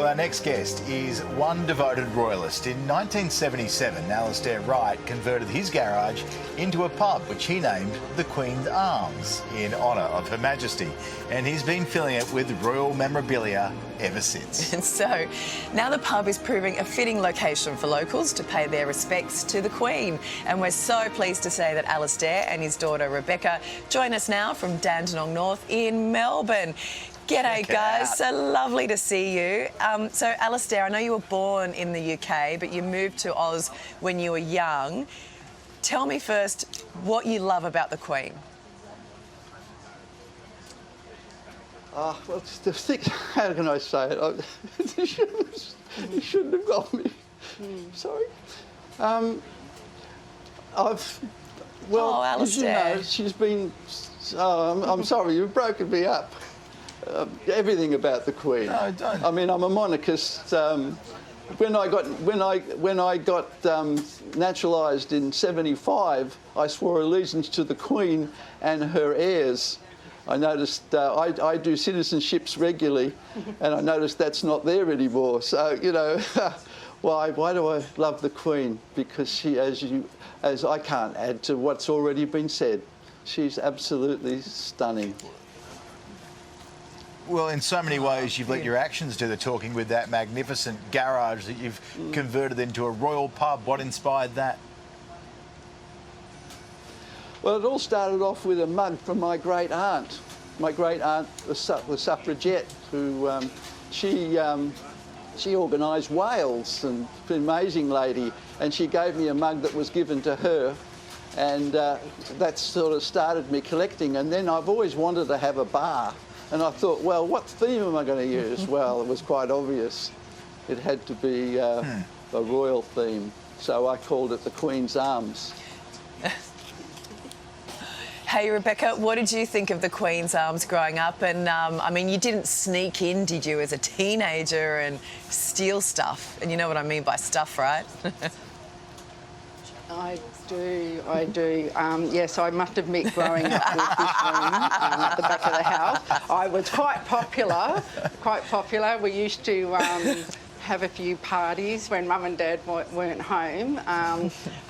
Well, our next guest is one devoted royalist. In 1977, Alistair converted his garage into a pub, which he named the Queen's Arms, in honour of Her Majesty. And he's been filling it with royal memorabilia ever since. And so now the pub is proving a fitting location for locals to pay their respects to the Queen. And we're so pleased to say that Alistair and his daughter Rebecca join us now from Dandenong North in Melbourne. G'day, guys. So lovely to see you. So, Alistair, I know you were born in the UK, but you moved to Oz when you were young. Tell me first what you love about the Queen. Well, the thing, how can I say it? You shouldn't have got me. Sorry. Alistair. As you know, she's been. I'm sorry, you've broken me up. Everything about the Queen. No, don't. I mean, I'm a monarchist. When I got naturalised in '75, I swore allegiance to the Queen and her heirs. I noticed I do citizenships regularly, and I noticed that's not there anymore. So you know, why do I love the Queen? Because she, as I can't add to what's already been said, she's absolutely stunning. Well, in so many ways, you've let your actions do the talking with that magnificent garage that you've converted into a royal pub. What inspired that? Well, it all started off with a mug from my great aunt. My great aunt, the suffragette, who she organised Wales, and an amazing lady. And she gave me a mug that was given to her, and that sort of started me collecting. And then I've always wanted to have a bar. And I thought, well, what theme am I going to use? Well, it was quite obvious. It had to be a royal theme. So I called it the Queen's Arms. Hey, Rebecca, what did you think of the Queen's Arms growing up? And, I mean, you didn't sneak in, did you, as a teenager and steal stuff? And you know what I mean by stuff, right? I do. Yes, I must admit, growing up with this room at the back of the house, I was quite popular. We used to have a few parties when Mum and Dad weren't home.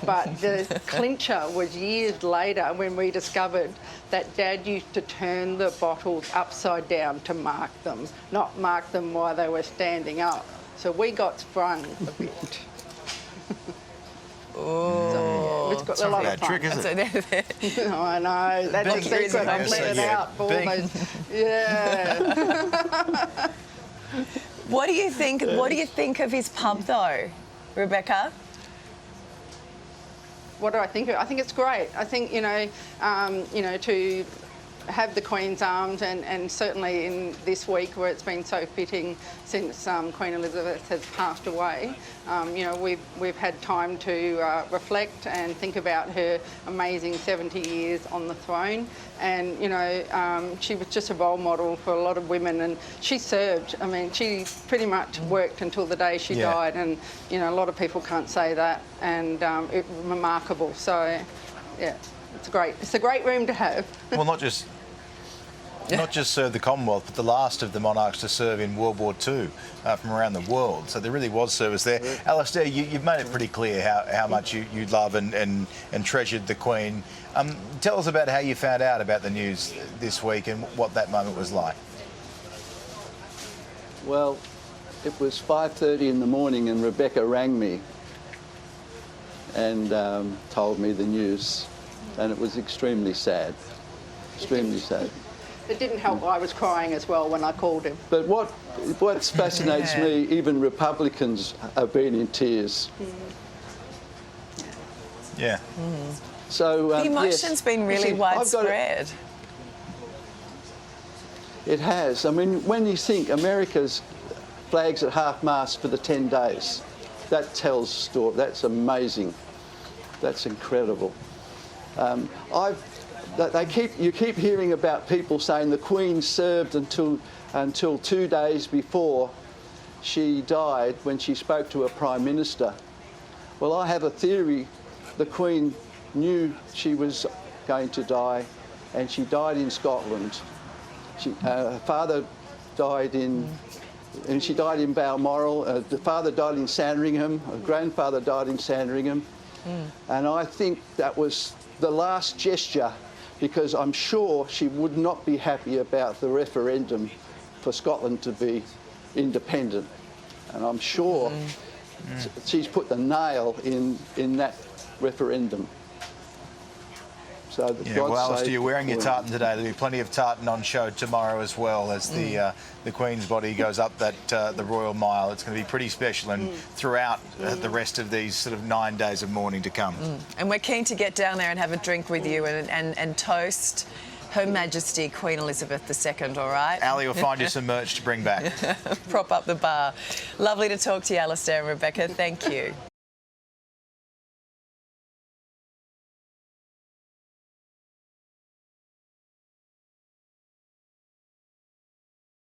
But the clincher was years later when we discovered that Dad used to turn the bottles upside down to mark them, not mark them while they were standing up. So we got sprung a bit. Oh, it's got a lot of fun. Trick, is it? I know. That's a secret. I've let it out for almost. Yeah. What do you think? What do you think of his pub, though, Rebecca? What do I think of it? I think it's great. I think to have the Queen's Arms, and certainly in this week where it's been so fitting since Queen Elizabeth has passed away, we've had time to reflect and think about her amazing 70 years on the throne. And she was just a role model for a lot of women, and she served. I mean, she pretty much worked until the day she died, and a lot of people can't say that, and it's remarkable. So yeah, it's a great room to have. Well, not just serve the Commonwealth, but the last of the monarchs to serve in World War II from around the world. So there really was service there. Alistair, you've made it pretty clear how much you love and treasured the Queen. Tell us about how you found out about the news this week and what that moment was like. Well, it was 5:30 in the morning and Rebecca rang me and told me the news, and it was extremely sad. Extremely sad. It didn't help I was crying as well when I called him. But what fascinates me, even Republicans have been in tears. Yeah. So The emotion's been really widespread. It has. I mean, when you think America's flag's at half-mast for the 10 days, that tells a story. That's amazing. That's incredible. You keep hearing about people saying the Queen served until 2 days before she died, when she spoke to a Prime Minister. Well, I have a theory. The Queen knew she was going to die, and she died in Scotland. Her father died in And she died in Balmoral. The father died in Sandringham. Her grandfather died in Sandringham. And I think that was the last gesture, because I'm sure she would not be happy about the referendum for Scotland to be independent. And I'm sure she's put the nail in that referendum. So Yeah, well, Alistair, you're wearing your tartan today. There'll be plenty of tartan on show tomorrow as well as the Queen's body goes up that the Royal Mile. It's going to be pretty special, and throughout the rest of these sort of 9 days of mourning to come. And we're keen to get down there and have a drink with you and toast Her Majesty Queen Elizabeth II, all right? Ali will find you some merch to bring back. Prop up the bar. Lovely to talk to you, Alistair and Rebecca. Thank you.